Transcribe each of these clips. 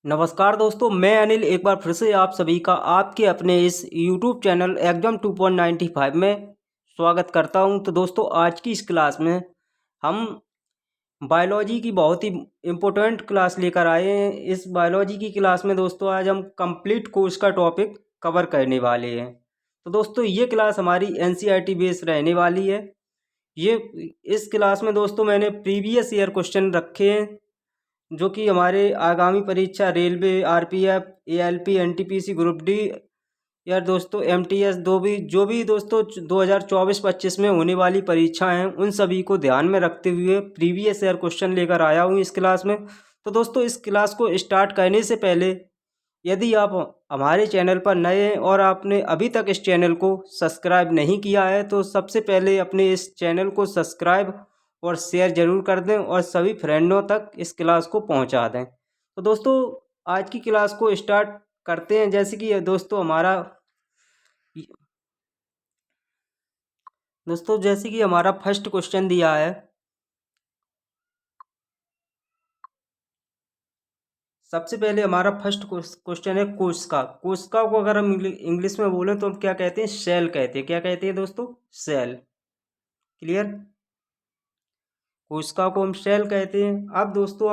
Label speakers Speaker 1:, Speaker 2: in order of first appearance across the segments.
Speaker 1: नमस्कार दोस्तों, मैं अनिल एक बार फिर से आप सभी का आपके अपने इस YouTube चैनल एग्जाम 2.95 में स्वागत करता हूं। तो दोस्तों, आज की इस क्लास में हम बायोलॉजी की बहुत ही इम्पोर्टेंट क्लास लेकर आए हैं। इस बायोलॉजी की क्लास में दोस्तों आज हम कंप्लीट कोर्स का टॉपिक कवर करने वाले हैं। तो दोस्तों, ये क्लास हमारी NCERT बेस्ड रहने वाली है। ये इस क्लास में दोस्तों मैंने प्रीवियस ईयर क्वेश्चन रखे हैं जो कि हमारे आगामी परीक्षा railway, RPF, ALP, NTPC, group D या दोस्तों MTS जो भी दोस्तों 2024-25 में होने वाली परीक्षाएं हैं, उन सभी को ध्यान में रखते हुए प्रीवियस ईयर क्वेश्चन लेकर आया हूँ इस क्लास में। तो दोस्तों, इस क्लास को स्टार्ट करने से पहले यदि आप हमारे चैनल पर नए हैं और आपने अभी तक इस चैनल को सब्सक्राइब नहीं किया है, तो सबसे पहले अपने इस चैनल को सब्सक्राइब और शेयर ज़रूर कर दें और सभी फ्रेंडों तक इस क्लास को पहुंचा दें। तो दोस्तों, आज की क्लास को स्टार्ट करते हैं। जैसे कि जैसे कि हमारा फर्स्ट क्वेश्चन दिया है। सबसे पहले हमारा फर्स्ट क्वेश्चन है कोशिका। कोशिका को अगर हम इंग्लिश में बोलें तो हम क्या कहते हैं? सेल कहते हैं। क्या कहते हैं दोस्तों? सेल। क्लियर? कोशिका को हम सेल कहते हैं। अब दोस्तों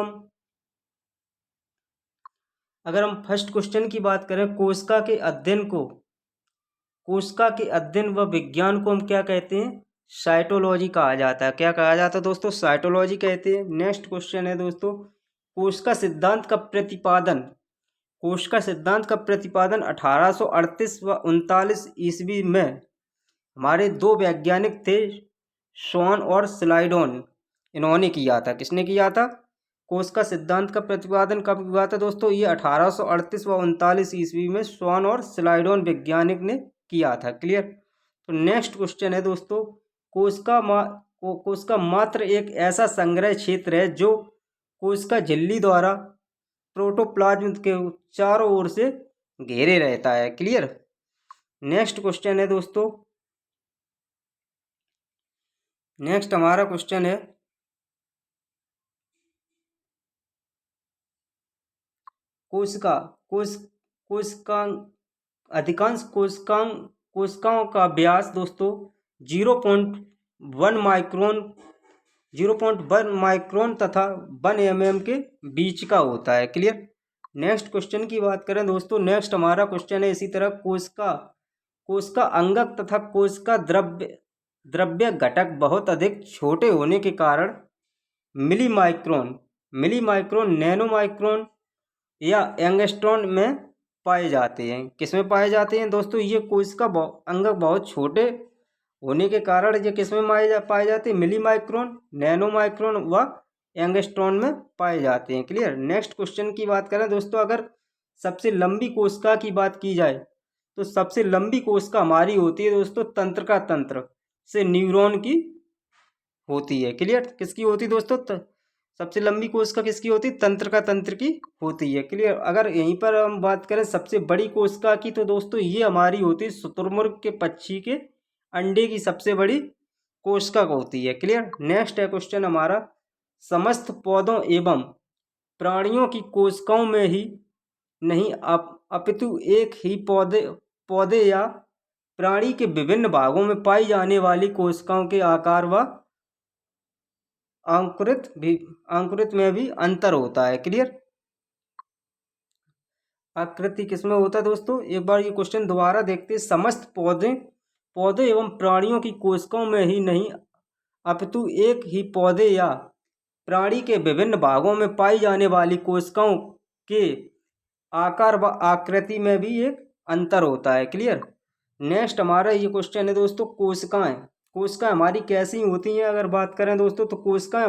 Speaker 1: अगर हम फर्स्ट क्वेश्चन की बात करें, कोशिका के अध्ययन व विज्ञान को हम क्या कहते हैं? साइटोलॉजी कहा जाता है। क्या कहा जाता है दोस्तों? साइटोलॉजी कहते हैं। नेक्स्ट क्वेश्चन है दोस्तों, कोशिका सिद्धांत का प्रतिपादन। कोशिका सिद्धांत का प्रतिपादन 1838 व 39 ईस्वी में हमारे दो वैज्ञानिक थे, शॉन और स्लाइडोन, इन्होंने किया था। किसने किया था? कोशिका सिद्धांत का प्रतिपादन कब हुआ था दोस्तों? ये 1838 व 39 ईस्वी में शॉन और स्लाइडोन वैज्ञानिक ने किया था। क्लियर? तो नेक्स्ट क्वेश्चन है दोस्तों, कोशिका मात्र एक ऐसा संग्रह क्षेत्र है जो कोशिका झिल्ली द्वारा प्रोटोप्लाज्म के चारों ओर से घेरे रहता है। क्लियर? नेक्स्ट क्वेश्चन है दोस्तों, नेक्स्ट हमारा क्वेश्चन है कोशिका कोश कोशिका अधिकांश कोशिकाओं का व्यास दोस्तों 0.1 माइक्रोन तथा 1 mm के बीच का होता है। क्लियर? नेक्स्ट क्वेश्चन की बात करें दोस्तों, नेक्स्ट हमारा क्वेश्चन है इसी तरह, कोशिका अंगक तथा कोशिका द्रव्य घटक बहुत अधिक छोटे होने के कारण मिलीमाइक्रोन, नैनोमाइक्रोन या एंगस्ट्रॉन में पाए जाते हैं। किस में पाए जाते हैं दोस्तों? ये कोशिका अंगक बहुत छोटे होने के कारण ये किस में पाए जाते हैं? मिलीमाइक्रोन, नैनोमाइक्रोन व एंगस्ट्रॉन में पाए जाते हैं। क्लियर? नेक्स्ट क्वेश्चन की बात करें दोस्तों, अगर सबसे लंबी कोशिका की बात की जाए तो सबसे लंबी कोशिका हमारी होती है दोस्तों तंत्रिका तंत्र से न्यूरॉन की होती है। क्लियर? किसकी होती है दोस्तों? सबसे लंबी कोशिका किसकी होती है? तंत्रिका तंत्र की होती है। क्लियर? अगर यहीं पर हम बात करें सबसे बड़ी कोशिका की तो दोस्तों ये हमारी होती है शुतुरमुर्ग के पक्षी के अंडे की सबसे बड़ी कोशिका होती है। क्लियर? नेक्स्ट है क्वेश्चन हमारा, समस्त पौधों एवं प्राणियों की कोशिकाओं में ही नहीं अपितु एक ही पौधे या प्राणी के विभिन्न भागों में पाई जाने वाली कोशिकाओं के आकार व अंकुरित में भी अंतर होता है। क्लियर? आकृति किसमें होता है दोस्तों? एक बार ये क्वेश्चन दोबारा देखते हैं, समस्त पौधे एवं प्राणियों की कोशिकाओं में ही नहीं अपितु एक ही पौधे या प्राणी के विभिन्न भागों में पाई जाने वाली कोशिकाओं के आकार व आकृति में भी एक अंतर होता है। क्लियर? नेक्स्ट हमारा ये क्वेश्चन है दोस्तों, कोशिकाएं हमारी कैसी होती हैं? अगर बात करें दोस्तों तो कोशिकाएं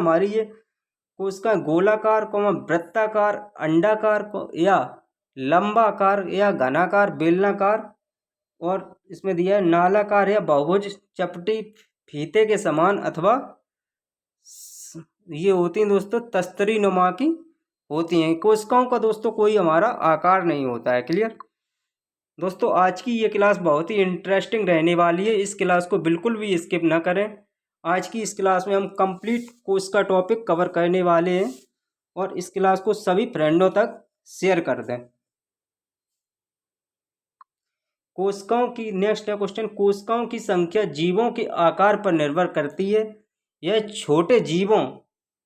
Speaker 1: गोलाकार, वृत्ताकार, अंडाकार या लंबाकार या घनाकार, बेलनाकार और इसमें दिया है नालाकार या बहुभुज, चपटी, फीते के समान अथवा ये होती हैं दोस्तों तस्तरी नुमा की होती हैं। कोशिकाओं का दोस्तों कोई हमारा आकार नहीं होता है। क्लियर? दोस्तों, आज की ये क्लास बहुत ही इंटरेस्टिंग रहने वाली है। इस क्लास को बिल्कुल भी स्किप ना करें। आज की इस क्लास में हम कंप्लीट कोर्स का टॉपिक कवर करने वाले हैं और इस क्लास को सभी फ्रेंडों तक शेयर कर दें। कोशिकाओं की नेक्स्ट है क्वेश्चन, कोशिकाओं की संख्या जीवों के आकार पर निर्भर करती है। यह छोटे जीवों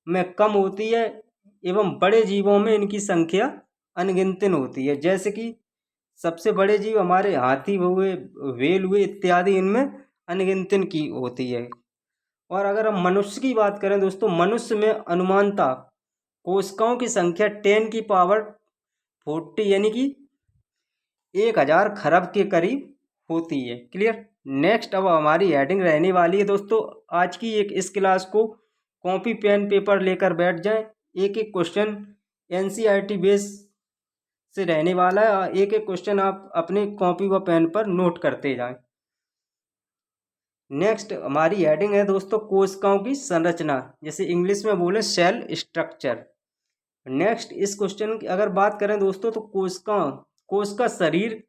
Speaker 1: में कम होती है एवं बड़े जीवों में इनकी संख्या अनगिनत होती है। जैसे कि सबसे बड़े जीव हमारे हाथी हुए, व्हेल हुए इत्यादि, इनमें अनगिनत की होती है। और अगर हम मनुष्य की बात करें दोस्तों, मनुष्य में अनुमानतः कोशिकाओं की संख्या 10⁻40 यानी कि 1000 खरब के करीब होती है। क्लियर। नेक्स्ट अब हमारी हेडिंग रहने वाली है दोस्तों आज की इस क्लास को कॉपी पेन पेपर लेकर बैठ जाएं। एक एक क्वेश्चन एनसीईआरटी बेस से रहने वाला है। एक एक क्वेश्चन आप अपने कॉपी व पेन पर नोट करते जाएं। नेक्स्ट हमारी हेडिंग है दोस्तों कोशिकाओं की संरचना, जैसे इंग्लिश में बोले सेल स्ट्रक्चर। नेक्स्ट इस क्वेश्चन की अगर बात करें दोस्तों तो कोश का शरीर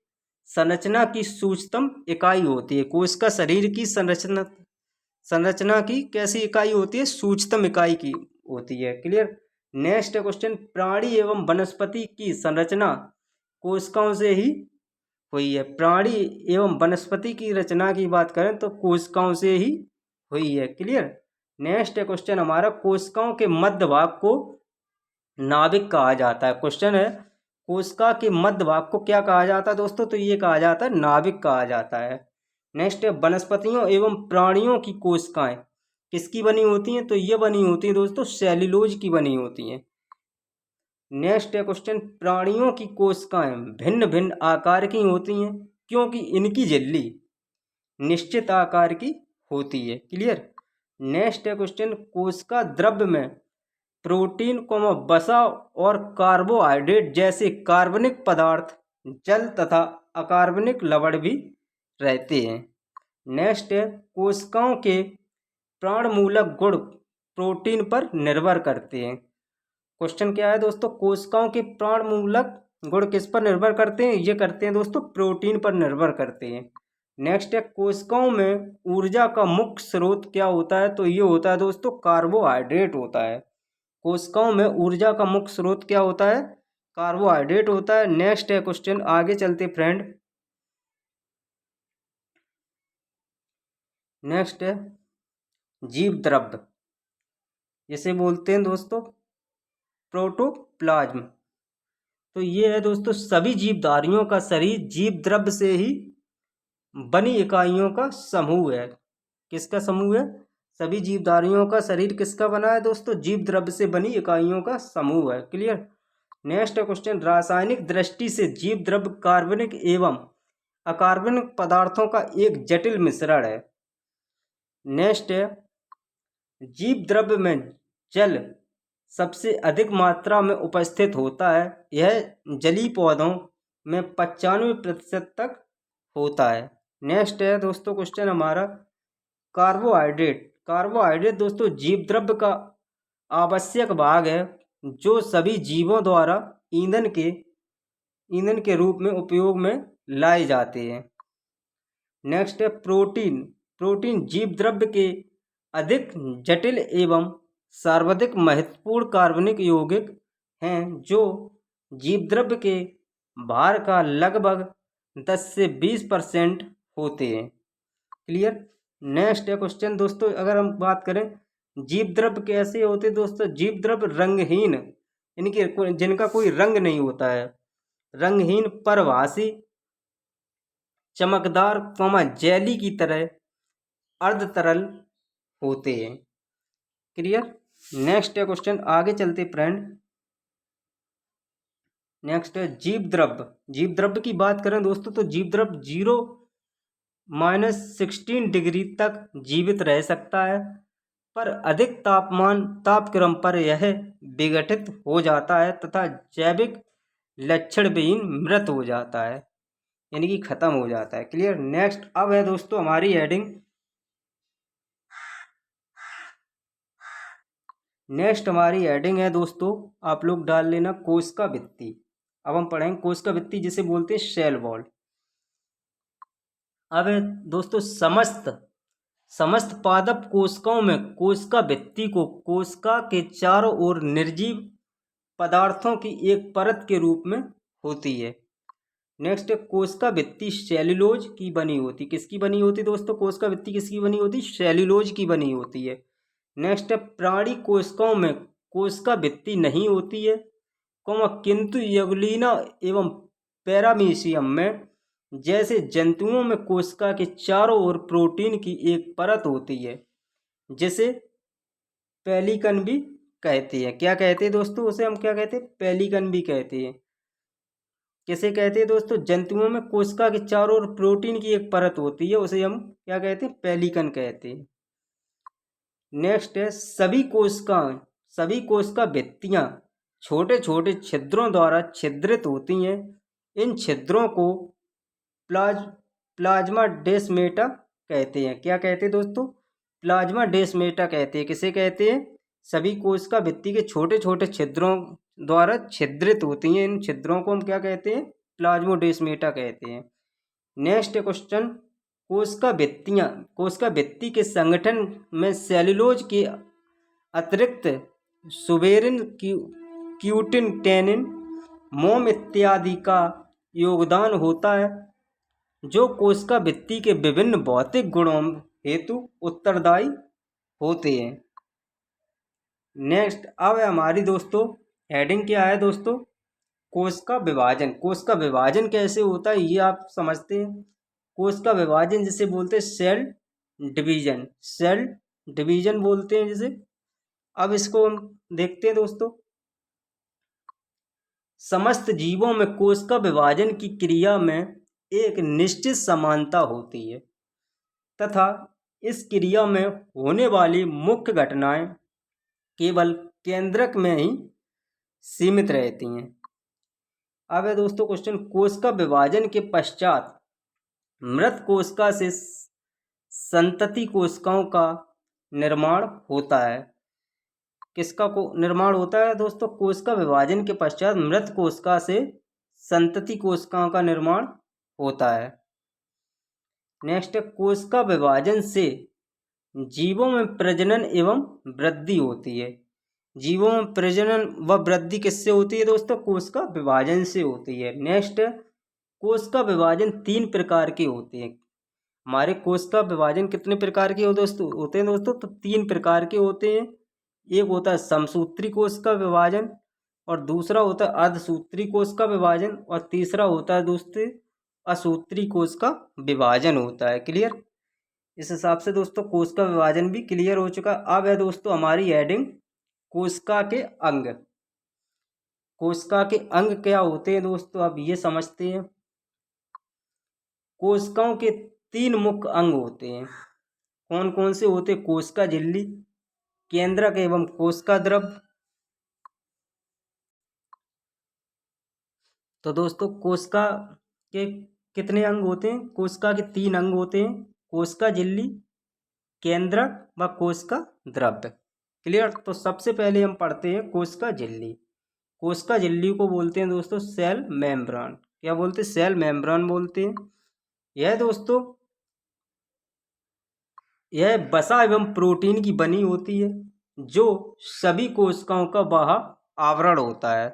Speaker 1: संरचना की सूक्ष्मतम इकाई होती है। कोश का शरीर की संरचना की कैसी इकाई होती है? सूक्ष्मतम इकाई की होती है। क्लियर। नेक्स्ट क्वेश्चन, प्राणी एवं वनस्पति की संरचना कोशिकाओं से ही हुई है। प्राणी एवं वनस्पति की रचना की बात करें तो कोशिकाओं से ही हुई है। क्लियर। नेक्स्ट क्वेश्चन हमारा, कोशिकाओं के मध्य भाग को नाभिक कहा जाता है। क्वेश्चन है कोशिका के मध्य भाग को क्या कहा जाता है दोस्तों? तो ये कहा जाता है नाभिक कहा जाता है। नेक्स्ट है वनस्पतियों एवं प्राणियों की कोशिकाएं किसकी बनी होती हैं? तो ये बनी होती हैं दोस्तों सेल्यूलोज की बनी होती हैं। नेक्स्ट है क्वेश्चन, प्राणियों की कोशिकाएं भिन्न भिन्न आकार की होती हैं क्योंकि इनकी झिल्ली निश्चित आकार की होती है। क्लियर। नेक्स्ट है क्वेश्चन, कोशिका द्रव्य में प्रोटीन को वसा और कार्बोहाइड्रेट जैसे कार्बनिक पदार्थ, जल तथा अकार्बनिक लवण भी रहते हैं। नेक्स्ट है कोशिकाओं के प्राणमूलक गुण प्रोटीन पर निर्भर करते हैं। क्वेश्चन क्या है दोस्तों? कोशिकाओं के प्राणमूलक गुण किस पर निर्भर करते हैं? ये करते हैं दोस्तों प्रोटीन पर निर्भर करते हैं। नेक्स्ट है कोशिकाओं में ऊर्जा का मुख्य स्रोत क्या होता है? तो ये होता है दोस्तों कार्बोहाइड्रेट होता है। कोशिकाओं में ऊर्जा का मुख्य स्रोत क्या होता है? कार्बोहाइड्रेट होता है। नेक्स्ट है क्वेश्चन, आगे चलते फ्रेंड। नेक्स्ट है जीव द्रव्य, जिसे बोलते हैं दोस्तों प्रोटोप्लाज्म। तो ये है दोस्तों सभी जीवधारियों का शरीर जीव द्रव्य से ही बनी इकाइयों का समूह है। किसका समूह है? सभी जीवधारियों का शरीर किसका बना है दोस्तों? जीव द्रव्य से बनी इकाइयों का समूह है। क्लियर। नेक्स्ट क्वेश्चन, रासायनिक दृष्टि से जीव द्रव्य कार्बनिक एवं अकार्बनिक पदार्थों का एक जटिल मिश्रण है। नेक्स्ट है जीव द्रव्य में जल सबसे अधिक मात्रा में उपस्थित होता है। यह जलीय पौधों में 95% तक होता है। नेक्स्ट है दोस्तों क्वेश्चन हमारा, कार्बोहाइड्रेट दोस्तों जीव द्रव्य का आवश्यक भाग है जो सभी जीवों द्वारा ईंधन के रूप में उपयोग में लाए जाते हैं। नेक्स्ट है प्रोटीन जीव द्रव्य के अधिक जटिल एवं सर्वाधिक महत्वपूर्ण कार्बनिक यौगिक हैं जो जीव द्रव्य के भार का लगभग 10 से 20% होते हैं। क्लियर। नेक्स्ट है क्वेश्चन दोस्तों, अगर हम बात करें जीव द्रव्य कैसे होते हैं दोस्तों? जीव द्रव्य रंगहीन, इनके जिनका कोई रंग नहीं होता है, रंगहीन, परभासी, चमकदार, जेली की तरह अर्ध तरल होते हैं। क्लियर। नेक्स्ट है क्वेश्चन, आगे चलते फ्रेंड। नेक्स्ट है जीव द्रव्य की बात करें दोस्तों तो जीव द्रव्य 0-16 डिग्री तक जीवित रह सकता है, पर अधिक तापक्रम पर यह विघटित हो जाता है तथा जैविक लक्षण विहीन मृत हो जाता है, यानी कि खत्म हो जाता है। क्लियर। नेक्स्ट अब है दोस्तों हमारी हेडिंग, है दोस्तों, आप लोग डाल लेना कोशिका भित्ति। अब हम पढ़ेंगे कोशिका भित्ति जिसे बोलते हैं सेल वॉल। अब है दोस्तों समस्त पादप कोशिकाओं में कोशिका भित्ति को कोशिका के चारों ओर निर्जीव पदार्थों की एक परत के रूप में होती है। नेक्स्ट है कोशिका भित्ति सेल्यूलोज की बनी होती। किसकी बनी होती दोस्तों? कोशिका भित्ति किसकी बनी होती? सेल्यूलोज की बनी होती है। नेक्स्ट है प्राणी कोशिकाओं में कोशिका भित्ति नहीं होती है, किंतु यगुलिना एवं पैरामीशियम में जैसे जंतुओं में कोशिका के चारों ओर प्रोटीन की एक परत होती है, जिसे पेलिकन भी कहते हैं। क्या कहते हैं दोस्तों? उसे हम क्या कहते हैं? पेलिकन भी कहते हैं। किसे कहते हैं दोस्तों? जंतुओं में कोशिका के चारों ओर प्रोटीन की एक परत होती है, उसे हम क्या कहते हैं? पेलिकन कहते हैं। नेक्स्ट है सभी कोशिका भित्तियां छोटे छोटे छिद्रों द्वारा छिद्रित होती हैं। इन छिद्रों को प्लाज्मा डेस्मेटा कहते हैं। क्या कहते हैं दोस्तों? प्लाज्मा डेस्मेटा कहते हैं। किसे कहते हैं? सभी कोशिका भित्ति के छोटे छोटे छिद्रों द्वारा छिद्रित होती हैं। इन छिद्रों को हम क्या कहते हैं? प्लाज्मोडेस्मेटा कहते हैं। नेक्स्ट क्वेश्चन, कोशिका भित्ति के संगठन में सेल्यूलोज के अतिरिक्त सुबेरिन, क्यूटिन, टेनिन, मोम इत्यादि का योगदान होता है, जो कोशिका भित्ति के विभिन्न भौतिक गुणों हेतु उत्तरदायी होते हैं। नेक्स्ट अब हमारी दोस्तों हेडिंग क्या है दोस्तों? कोशिका विभाजन। कोशिका विभाजन कैसे होता है ये आप समझते हैं। कोशिका विभाजन जिसे बोलते हैं सेल डिवीजन, सेल डिवीजन बोलते हैं जिसे। अब इसको हम देखते हैं दोस्तों। समस्त जीवों में कोशिका विभाजन की क्रिया में एक निश्चित समानता होती है तथा इस क्रिया में होने वाली मुख्य घटनाएं केवल केंद्रक में ही सीमित रहती हैं। अब है दोस्तों क्वेश्चन, कोशिका विभाजन के पश्चात मृत कोशिका से संतति कोशिकाओं का निर्माण होता है। किसका निर्माण होता है दोस्तों? कोशिका विभाजन के पश्चात मृत कोशिका से संतति कोशिकाओं का निर्माण होता है। नेक्स्ट है कोशिका विभाजन से जीवों में प्रजनन एवं वृद्धि होती है। जीवों में प्रजनन व वृद्धि किससे होती है दोस्तों? कोशिका विभाजन से होती है। नेक्स्ट कोशिका विभाजन 3 प्रकार के होते हैं। हमारे कोशिका विभाजन कितने प्रकार के होते हैं दोस्तों? तो 3 प्रकार के होते हैं। एक होता है समसूत्री कोशिका विभाजन, और दूसरा होता है अर्धसूत्री कोशिका विभाजन, और तीसरा होता है दोस्तों असूत्री कोशिका विभाजन होता है। क्लियर? इस हिसाब से दोस्तों कोशिका विभाजन भी क्लियर हो चुका। अब है दोस्तों हमारी हेडिंग कोशिका के अंग। कोशिका के अंग क्या होते हैं दोस्तों? अब ये समझते हैं। कोशिकाओं के 3 मुख्य अंग होते हैं। कौन कौन से होते? कोशिका झिल्ली, केंद्रक एवं कोशिका द्रव्य। तो दोस्तों कोशिका के कितने अंग होते हैं? कोशिका के 3 अंग होते हैं, कोशिका झिल्ली, केंद्रक व कोशिका द्रव्य। क्लियर? तो सबसे पहले हम पढ़ते हैं कोशिका झिल्ली। कोशिका झिल्ली को बोलते हैं दोस्तों सेल मेम्ब्रेन। क्या बोलते हैं? सेल मेम्ब्रेन बोलते हैं। यह दोस्तों यह वसा एवं प्रोटीन की बनी होती है, जो सभी कोशिकाओं का बाह्य आवरण होता है।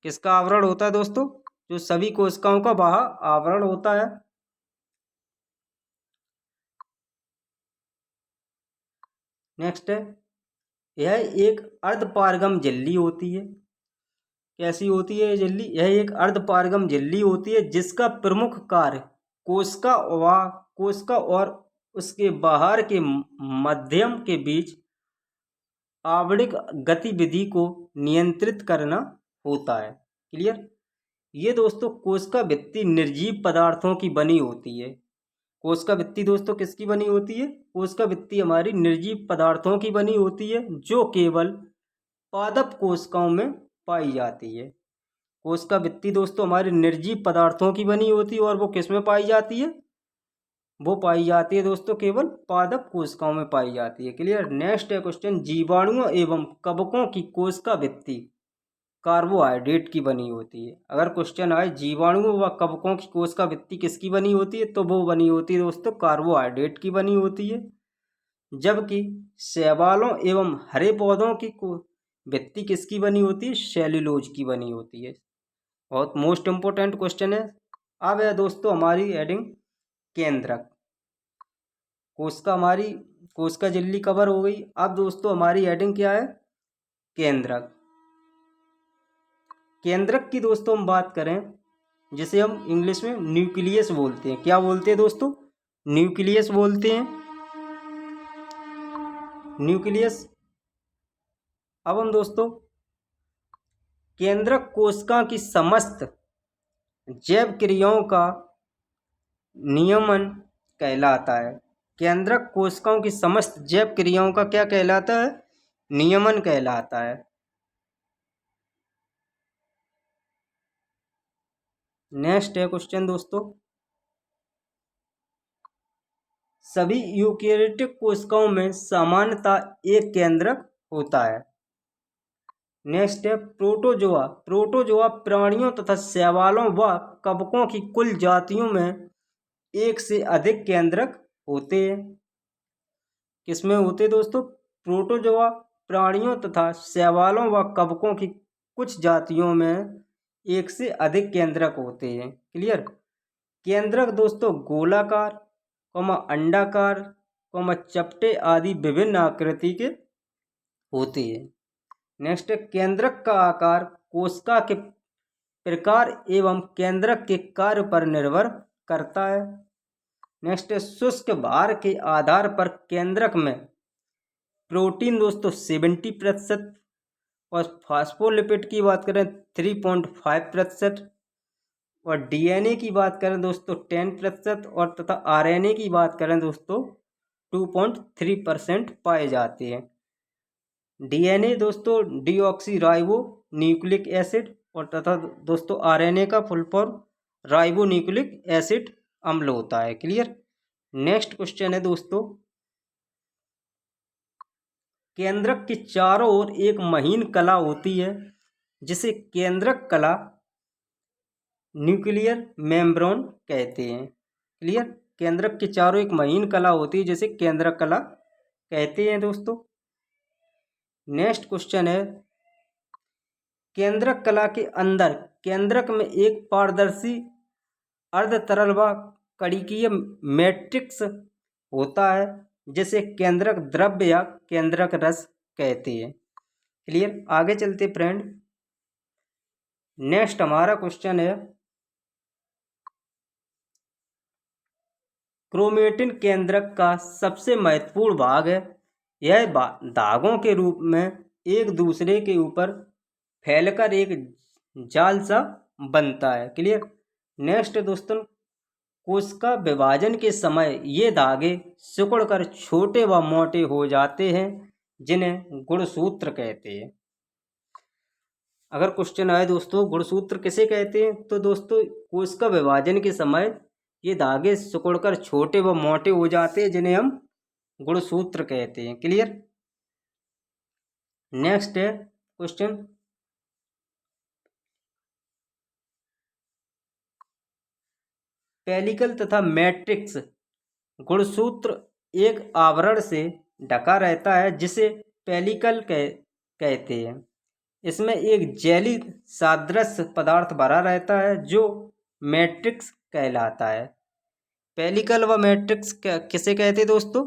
Speaker 1: किसका आवरण होता है दोस्तों? जो सभी कोशिकाओं का बाह्य आवरण होता है। नेक्स्ट है यह एक अर्धपारगम झिल्ली होती है। कैसी होती है ये झिल्ली? यह एक अर्धपारगम झिल्ली होती है जिसका प्रमुख कार्य कोशिका और उसके बाहर के माध्यम के बीच आवरणिक गतिविधि को नियंत्रित करना होता है। क्लियर? ये दोस्तों कोशिका भित्ति निर्जीव पदार्थों की बनी होती है। कोशिका भित्ति दोस्तों किसकी बनी होती है? कोशिका भित्ति हमारी निर्जीव पदार्थों की बनी होती है, जो केवल पादप कोशिकाओं में पाई जाती है। कोशिका भित्ति दोस्तों हमारी निर्जीव पदार्थों की बनी होती है, और वो किस में पाई जाती है? वो पाई जाती है दोस्तों केवल पादप कोशिकाओं में पाई जाती है। क्लियर? नेक्स्ट है क्वेश्चन, जीवाणुओं एवं कवकों की कोशिका भित्ति कार्बोहाइड्रेट की बनी होती है। अगर क्वेश्चन आए जीवाणुओं व कवकों की कोशिका भित्ति किसकी बनी होती है, तो वो बनी होती है दोस्तों कार्बोहाइड्रेट की बनी होती है। जबकि शैवालों एवं हरे पौधों की भित्ति किसकी बनी होती है? सेल्यूलोज की बनी होती है। बहुत मोस्ट इम्पोर्टेंट क्वेश्चन है। अब है दोस्तों हमारी हेडिंग केंद्रक। कोशिका झिल्ली कवर हो गई। अब दोस्तों हमारी हेडिंग क्या है? केंद्रक। केंद्रक की दोस्तों हम बात करें, जिसे हम इंग्लिश में न्यूक्लियस बोलते हैं। क्या बोलते हैं दोस्तों? न्यूक्लियस बोलते हैं, न्यूक्लियस। अब हम दोस्तों केंद्रक कोशिका की समस्त जैव क्रियाओं का नियमन कहलाता है। केंद्रक कोशिकाओं की समस्त जैव क्रियाओं का क्या कहलाता है? नियमन कहलाता है। नेक्स्ट है क्वेश्चन दोस्तों, सभी यूकेरियोटिक कोशिकाओं में सामान्यतः एक केंद्रक होता है। नेक्स्ट है प्रोटोजोआ। प्रोटोजोआ प्राणियों तथा शैवालों व कवकों की कुल जातियों में एक से अधिक केंद्रक होते हैं। किसमें होते हैं दोस्तों? प्रोटोजोआ प्राणियों तथा शैवालों व कवकों की कुछ जातियों में एक से अधिक केंद्रक होते हैं। क्लियर? केंद्रक दोस्तों गोलाकार, अंडाकार, चपटे आदि विभिन्न आकृति के होते हैं। नेक्स्ट, केंद्रक का आकार कोशिका के प्रकार एवं केंद्रक के कार्य पर निर्भर करता है। नेक्स्ट, शुष्क भार के आधार पर केंद्रक में प्रोटीन दोस्तों 70% और फास्फोलिपिड की बात करें 3.5% और डीएनए की बात करें दोस्तों 10% और तथा आरएनए की बात करें दोस्तों 2.3% पाए जाते हैं। डीएनए दोस्तों डीऑक्सी न्यूक्लिक एसिड और तथा दोस्तों आरएनए का full form ribo nucleic acid अम्ल होता है। क्लियर? नेक्स्ट क्वेश्चन है दोस्तों, केंद्रक के चारों ओर एक महीन कला होती है जिसे केंद्रक कला न्यूक्लियर मेम्ब्रेन कहते हैं। क्लियर? केंद्रक के चारों एक महीन कला होती है जिसे केंद्रक कला कहते हैं दोस्तों। नेक्स्ट क्वेश्चन है, केंद्रक कला के अंदर केंद्रक में एक पारदर्शी अर्ध तरल व कणिकीय मैट्रिक्स होता है जिसे केंद्रक द्रव्य या केंद्रक रस कहते हैं। क्लियर? आगे चलते फ्रेंड। नेक्स्ट हमारा क्वेश्चन है, क्रोमेटिन केंद्रक का सबसे महत्वपूर्ण भाग है। यह धागों के रूप में एक दूसरे के ऊपर फैलकर एक जाल सा बनता है। क्लियर? नेक्स्ट दोस्तों, कोशिका विभाजन के समय ये धागे सिकुड़कर छोटे व मोटे हो जाते हैं जिन्हें गुणसूत्र कहते हैं। अगर क्वेश्चन आए दोस्तों गुणसूत्र किसे कहते हैं, तो दोस्तों कोशिका विभाजन के समय ये धागे सिकुड़कर छोटे व मोटे हो जाते हैं जिन्हें हम गुणसूत्र कहते हैं। क्लियर? नेक्स्ट है क्वेश्चन, पेलिकल तथा मैट्रिक्स गुणसूत्र एक आवरण से ढका रहता है जिसे पेलिकल कहते हैं। इसमें एक जेली सादृश्य पदार्थ भरा रहता है जो मैट्रिक्स कहलाता है। पेलिकल व मैट्रिक्स किसे कहते हैं दोस्तों?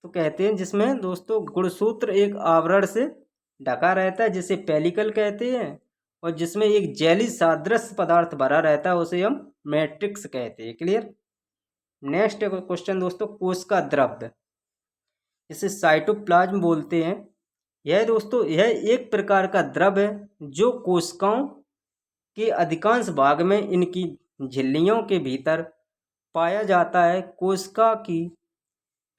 Speaker 1: तो कहते हैं जिसमें दोस्तों गुणसूत्र एक आवरण से ढका रहता है जिसे पेलिकल कहते हैं और जिसमें एक जेली सादृश्य पदार्थ भरा रहता है उसे हम मैट्रिक्स कहते हैं। क्लियर? नेक्स्ट क्वेश्चन दोस्तों, कोशिका द्रव्य जिसे साइटोप्लाज्म बोलते हैं। यह दोस्तों यह एक प्रकार का द्रव्य है जो कोशिकाओं के अधिकांश भाग में इनकी झिल्लियों के भीतर पाया जाता है। कोशिका की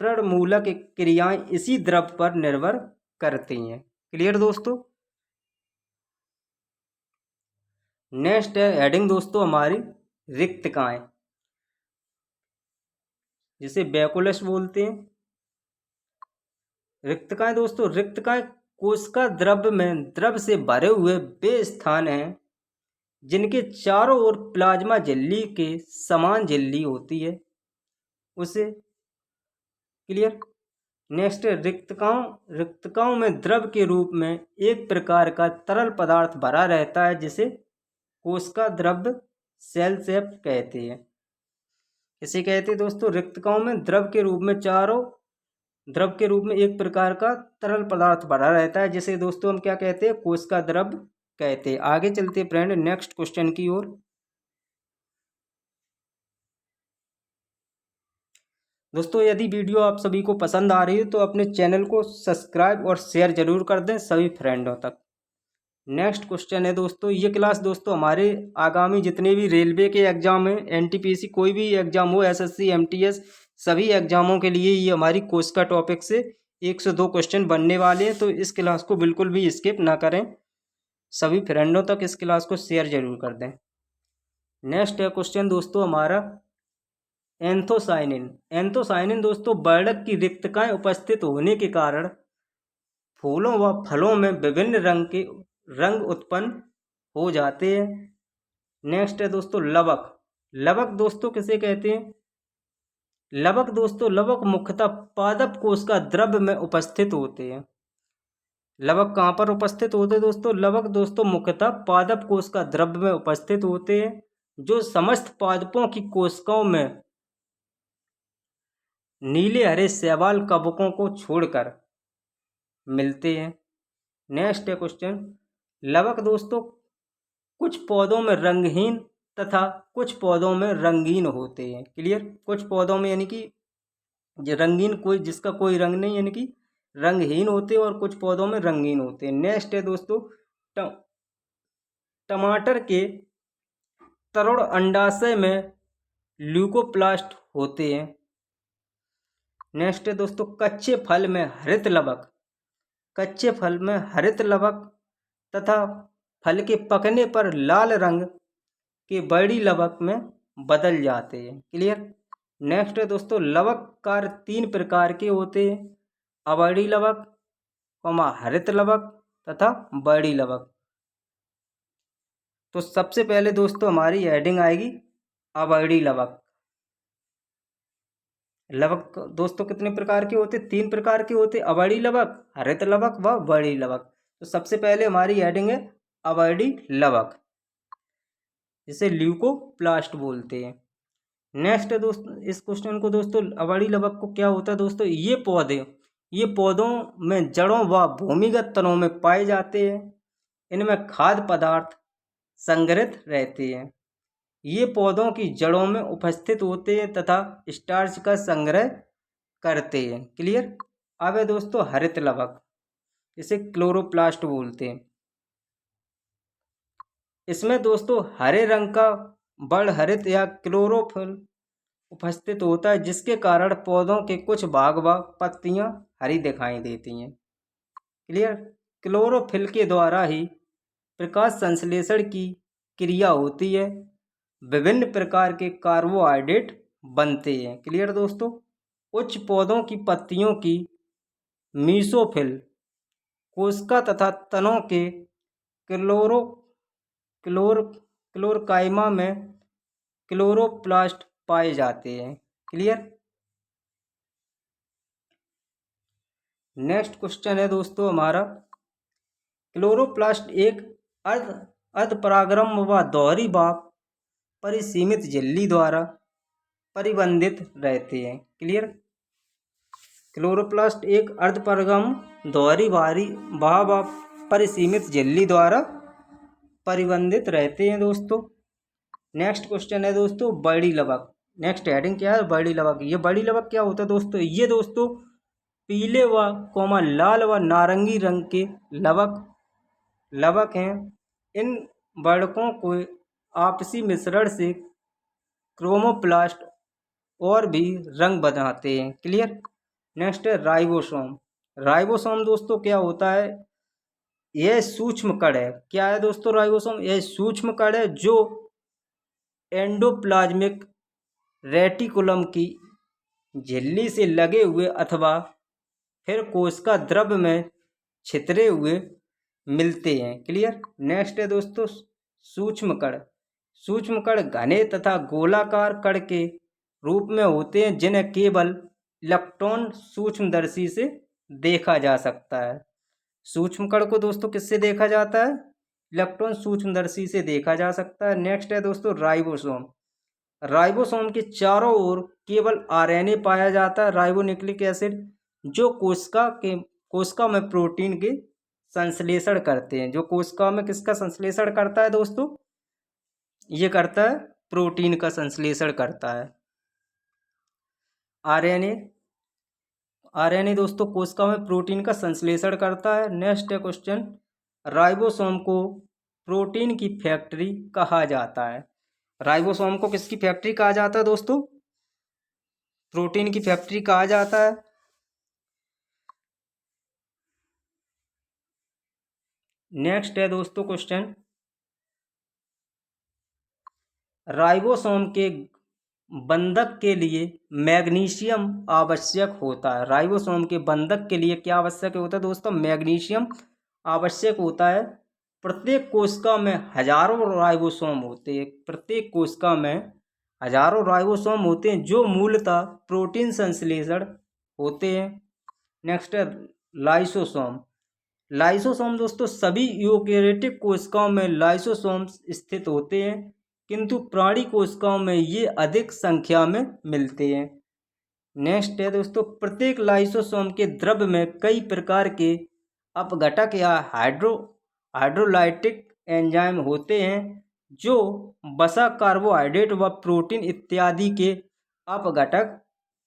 Speaker 1: प्रणमूलक क्रियाएं इसी द्रव्य पर निर्भर करती हैं। क्लियर दोस्तों? नेक्स्ट है हेडिंग दोस्तों हमारी रिक्तकाएं जिसे वैकुलस बोलते हैं। रिक्तकाएं दोस्तों, रिक्तकाएं कोशिका द्रव्य में द्रव से भरे हुए वे स्थान हैं जिनके चारों ओर प्लाज्मा झिल्ली के समान झिल्ली होती है उसे। क्लियर? नेक्स्ट है रिक्तकाओं में द्रव के रूप में एक प्रकार का तरल पदार्थ भरा रहता है जिसे कोशिका द्रव सेल सेप्ट कहते हैं। इसे कहते हैं दोस्तों रिक्तकाओं में द्रव के रूप में एक प्रकार का तरल पदार्थ भरा रहता है जिसे दोस्तों हम क्या कहते हैं, कोशिका द्रव कहते हैं। आगे चलते फ्रेंड नेक्स्ट क्वेश्चन की ओर। दोस्तों यदि वीडियो आप सभी को पसंद आ रही है तो अपने चैनल को सब्सक्राइब और शेयर जरूर कर दें सभी फ्रेंडों तक। नेक्स्ट क्वेश्चन है दोस्तों, ये क्लास दोस्तों हमारे आगामी जितने भी रेलवे के एग्जाम हैं, एनटीपीसी कोई भी एग्जाम हो, एसएससी एमटीएस सभी एग्जामों के लिए ये हमारी कोशिका टॉपिक से 102 क्वेश्चन बनने वाले हैं। तो इस क्लास को बिल्कुल भी स्किप ना करें, सभी फ्रेंडों तक इस क्लास को शेयर जरूर कर दें। नेक्स्ट है क्वेश्चन दोस्तों हमारा एंथोसाइनिन दोस्तों वर्णक की रिक्तकाएं उपस्थित होने के कारण फूलों व फलों में विभिन्न रंग उत्पन्न हो जाते हैं। नेक्स्ट है दोस्तों लवक दोस्तों किसे कहते हैं, लवक मुख्यतः पादप कोश का द्रव्य में उपस्थित होते हैं। लवक कहाँ पर उपस्थित होते हैं दोस्तों, लवक दोस्तों मुख्यतः पादप कोश का द्रव्य में उपस्थित होते हैं जो समस्त पादपों की कोशिकाओं में नीले हरे शैवाल कवकों को छोड़कर मिलते हैं। नेक्स्ट है क्वेश्चन, लवक दोस्तों कुछ पौधों में रंगहीन तथा कुछ पौधों में रंगीन होते हैं। क्लियर, कुछ पौधों में यानी कि रंगीन कोई जिसका कोई रंग नहीं यानी कि रंगहीन होते हैं और कुछ पौधों में रंगीन होते हैं। नेक्स्ट है दोस्तों टमाटर के तरुण अंडाशय में ल्यूकोप्लास्ट होते हैं। नेक्स्ट है दोस्तों कच्चे फल में हरित लवक तथा फल के पकने पर लाल रंग के बड़ी लवक में बदल जाते हैं। क्लियर। नेक्स्ट है दोस्तों लवककार 3 प्रकार के होते हैं, अबड़ी लवक, हरित लवक तथा बड़ी लवक। तो सबसे पहले दोस्तों हमारी हेडिंग आएगी अबड़ी लवक। लवक दोस्तों कितने प्रकार के होते, 3 प्रकार के होते, अबड़ी लवक, हरित लवक व बड़ी लवक। तो सबसे पहले हमारी हेडिंग है अबड़ी लवक, जिसे ल्यूकोप्लास्ट बोलते हैं। नेक्स्ट है दोस्तों इस क्वेश्चन को दोस्तों अबड़ी लवक को क्या होता है दोस्तों, ये पौधों में जड़ों व भूमिगत तनों में पाए जाते हैं। इनमें खाद्य पदार्थ संग्रहित रहते हैं। ये पौधों की जड़ों में उपस्थित होते हैं तथा स्टार्च का संग्रह करते हैं। क्लियर। अब है दोस्तों हरित लवक, इसे क्लोरोप्लास्ट बोलते हैं। इसमें दोस्तों हरे रंग का बड़ हरित या क्लोरोफिल उपस्थित होता है जिसके कारण पौधों के कुछ भाग व पत्तियां हरी दिखाई देती हैं। क्लियर। क्लोरोफिल के द्वारा ही प्रकाश संश्लेषण की क्रिया होती है, विभिन्न प्रकार के कार्बोहाइड्रेट बनते हैं। क्लियर दोस्तों। उच्च पौधों की पत्तियों की मीसोफिल कोशिका तथा तनों के क्लोरकाइमा में क्लोरोप्लास्ट पाए जाते हैं। क्लियर। नेक्स्ट क्वेश्चन है दोस्तों हमारा क्लोरोप्लास्ट एक अर्धपरागरम व दोहरी भाप परिसीमित झिल्ली द्वारा परिबंधित रहते हैं। क्लियर। क्लोरोप्लास्ट एक अर्धपरागरम दोहरी भाप परिसीमित झिल्ली द्वारा परिबंधित रहते हैं दोस्तों। नेक्स्ट क्वेश्चन है दोस्तों बड़ी लवक। नेक्स्ट हेडिंग क्या है, बड़ी लवक। ये बड़ी लवक क्या होता है दोस्तों, ये दोस्तों पीले व लाल व नारंगी रंग के लवक हैं। इन वर्णकों को आपसी मिश्रण से क्रोमोप्लास्ट और भी रंग बनाते हैं। क्लियर। नेक्स्ट है राइबोसोम दोस्तों क्या होता है, यह सूक्ष्म कण है। क्या है दोस्तों राइबोसोम, यह सूक्ष्म कण है जो एंडोप्लाज्मिक रेटिकुलम की झिल्ली से लगे हुए अथवा फिर कोशिका द्रव्य में छितरे हुए मिलते हैं। क्लियर। नेक्स्ट है दोस्तों सूक्ष्म कण घने तथा गोलाकार कण के रूप में होते हैं जिन्हें केवल इलेक्ट्रॉन सूक्ष्मदर्शी से देखा जा सकता है। सूक्ष्म कण को दोस्तों किससे देखा जाता है? इलेक्ट्रॉन सूक्ष्मदर्शी से देखा जा सकता है। नेक्स्ट है दोस्तों राइबोसोम। राइबोसोम के चारों ओर केवल आरएनए पाया जाता है, राइबोन्यूक्लिक एसिड, जो कोशिका में प्रोटीन के संश्लेषण करते हैं। जो कोशिका में किसका संश्लेषण करता है दोस्तों? ये करता है प्रोटीन का संश्लेषण करता है। आरएनए आरएनए दोस्तों कोशिका में प्रोटीन का संश्लेषण करता है। नेक्स्ट है क्वेश्चन, राइबोसोम को प्रोटीन की फैक्ट्री कहा जाता है। राइबोसोम को किसकी फैक्ट्री कहा जाता है दोस्तों? प्रोटीन की फैक्ट्री कहा जाता है। नेक्स्ट है दोस्तों क्वेश्चन, राइबोसोम के बंधक के लिए मैग्नीशियम आवश्यक होता है। राइबोसोम के बंधक के लिए क्या आवश्यक होता है दोस्तों? मैग्नीशियम आवश्यक होता है। प्रत्येक कोशिका में हजारों राइबोसोम होते हैं। प्रत्येक कोशिका में हजारों राइबोसोम होते हैं जो मूलतः प्रोटीन संश्लेषण होते हैं। नेक्स्ट है लाइसोसोम। लाइसोसोम दोस्तों सभी यूकेरियोटिक कोशिकाओं में लाइसोसोम्स स्थित होते हैं, किंतु प्राणी कोशिकाओं में ये अधिक संख्या में मिलते हैं। नेक्स्ट है दोस्तों, प्रत्येक लाइसोसोम के द्रव्य में कई प्रकार के अपघटक या हाइड्रोलाइटिक एंजाइम होते हैं जो वसा, कार्बोहाइड्रेट व प्रोटीन इत्यादि के अपघटक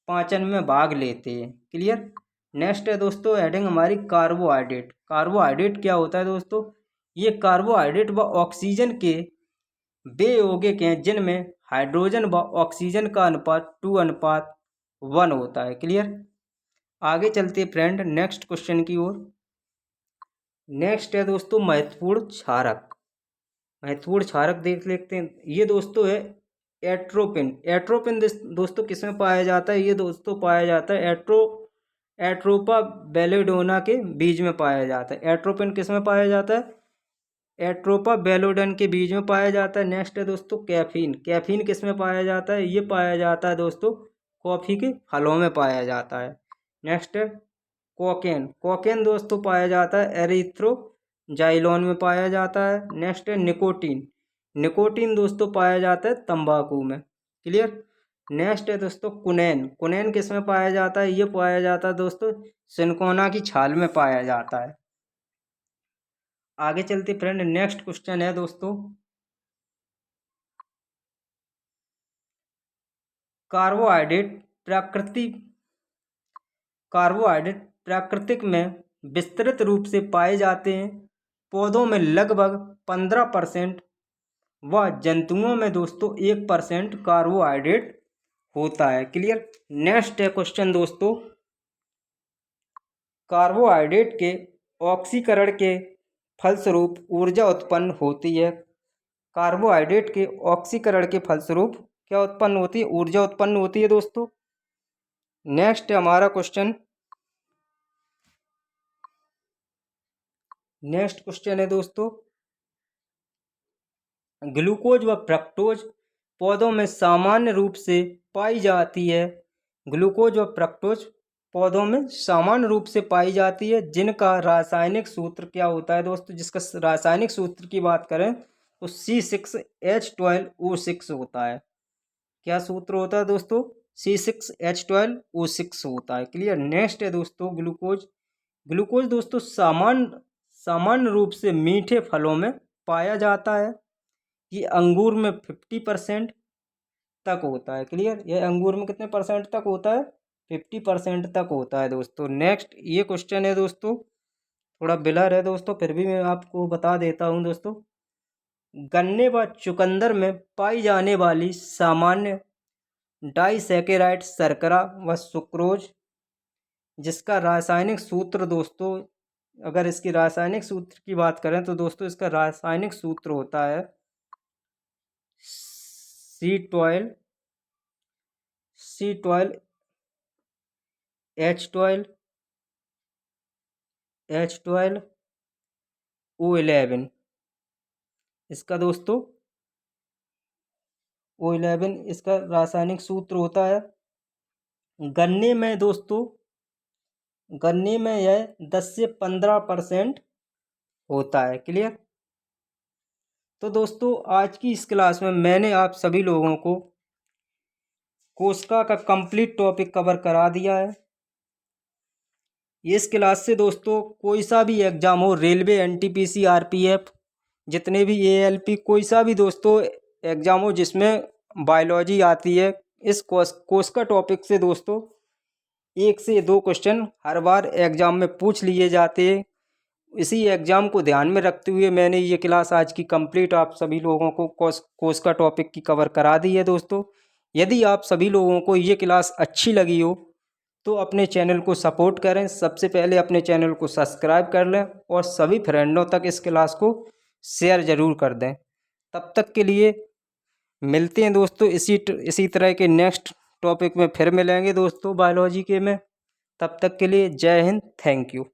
Speaker 1: पाचन में भाग लेते हैं। क्लियर। नेक्स्ट है दोस्तों हेडिंग हमारी कार्बोहाइड्रेट। कार्बोहाइड्रेट क्या होता है दोस्तों? ये कार्बोहाइड्रेट व ऑक्सीजन के वे यौगिक हैं जिनमें हाइड्रोजन व ऑक्सीजन का अनुपात 2:1 होता है। क्लियर। आगे चलते फ्रेंड नेक्स्ट क्वेश्चन की ओर। नेक्स्ट है दोस्तों महत्वपूर्ण क्षारक। महत्वपूर्ण क्षारक देख लेते हैं। ये दोस्तों है एट्रोपिन। एट्रोपिन दोस्तों किसमें पाया जाता है? ये दोस्तों पाया जाता है एट्रोपा बेलेडोना के बीज में पाया जाता है। एट्रोपिन किसमें पाया जाता है? एट्रोपा बेलोडन के बीज में पाया जाता है। नेक्स्ट है दोस्तों कैफीन। कैफीन किसमें पाया जाता है? ये पाया जाता है दोस्तों कॉफ़ी के फलों में पाया जाता है। नेक्स्ट है कोकेन। कोकेन दोस्तों पाया जाता है एरिथ्रोजाइलोन में पाया जाता है। नेक्स्ट है निकोटीन। निकोटीन दोस्तों पाया जाता है तंबाकू में। क्लियर। नेक्स्ट है दोस्तों कुनैन। कुनैन किस में पाया जाता है? ये पाया जाता है दोस्तों सिनकोना की छाल में पाया जाता है। आगे चलते फ्रेंड नेक्स्ट क्वेश्चन है दोस्तों, कार्बोहाइड्रेट प्राकृतिक में विस्तृत रूप से पाए जाते हैं। पौधों में लगभग 15% व जंतुओं में दोस्तों 1% कार्बोहाइड्रेट होता है। क्लियर। नेक्स्ट है क्वेश्चन दोस्तों, कार्बोहाइड्रेट के ऑक्सीकरण के फलस्वरूप ऊर्जा उत्पन्न होती है। कार्बोहाइड्रेट के ऑक्सीकरण के फलस्वरूप क्या उत्पन्न होती है? ऊर्जा उत्पन्न होती है दोस्तों। नेक्स्ट है हमारा क्वेश्चन, नेक्स्ट क्वेश्चन है दोस्तों, ग्लूकोज व फ्रक्टोज पौधों में सामान्य रूप से पाई जाती है। ग्लूकोज व फ्रक्टोज पौधों में सामान्य रूप से पाई जाती है, जिनका रासायनिक सूत्र क्या होता है दोस्तों? जिसका रासायनिक सूत्र की बात करें तो C6H12O6 होता है। क्या सूत्र होता है दोस्तों? C6H12O6 होता है। क्लियर। नेक्स्ट है दोस्तों ग्लूकोज। ग्लूकोज दोस्तों सामान्य रूप से मीठे फलों में पाया जाता है। ये अंगूर में 50% तक होता है। क्लियर। यह अंगूर में कितने परसेंट तक होता है? 50% तक होता है दोस्तों। नेक्स्ट ये क्वेश्चन है दोस्तों, थोड़ा बिलर है दोस्तों, फिर भी मैं आपको बता देता हूँ दोस्तों। गन्ने व चुकंदर में पाई जाने वाली सामान्य डाइसैकेराइड शर्करा व सुक्रोज, जिसका रासायनिक सूत्र दोस्तों, अगर इसकी रासायनिक सूत्र की बात करें तो दोस्तों इसका रासायनिक सूत्र होता है C12H12O11। इसका दोस्तों O11 इसका रासायनिक सूत्र होता है। गन्ने में दोस्तों, गन्ने में यह 10 से 15% होता है। क्लियर। तो दोस्तों आज की इस क्लास में मैंने आप सभी लोगों को कोशिका का कंप्लीट टॉपिक कवर करा दिया है। इस क्लास से दोस्तों कोई सा भी एग्जाम हो, रेलवे, एनटीपीसी, आरपीएफ, जितने भी एएलपी, कोई सा भी दोस्तों एग्जाम हो जिसमें बायोलॉजी आती है, इस कोशिका टॉपिक से दोस्तों 1 से 2 क्वेश्चन हर बार एग्जाम में पूछ लिए जाते हैं। इसी एग्जाम को ध्यान में रखते हुए मैंने ये क्लास आज की कंप्लीट आप सभी लोगों को कोशिका टॉपिक की कवर करा दी है। दोस्तों यदि आप सभी लोगों को ये क्लास अच्छी लगी हो तो अपने चैनल को सपोर्ट करें। सबसे पहले अपने चैनल को सब्सक्राइब कर लें और सभी फ्रेंडों तक इस क्लास को शेयर ज़रूर कर दें। तब तक के लिए मिलते हैं दोस्तों, इसी तरह के नेक्स्ट टॉपिक में फिर मिलेंगे दोस्तों बायोलॉजी के में। तब तक के लिए जय हिंद, थैंक यू।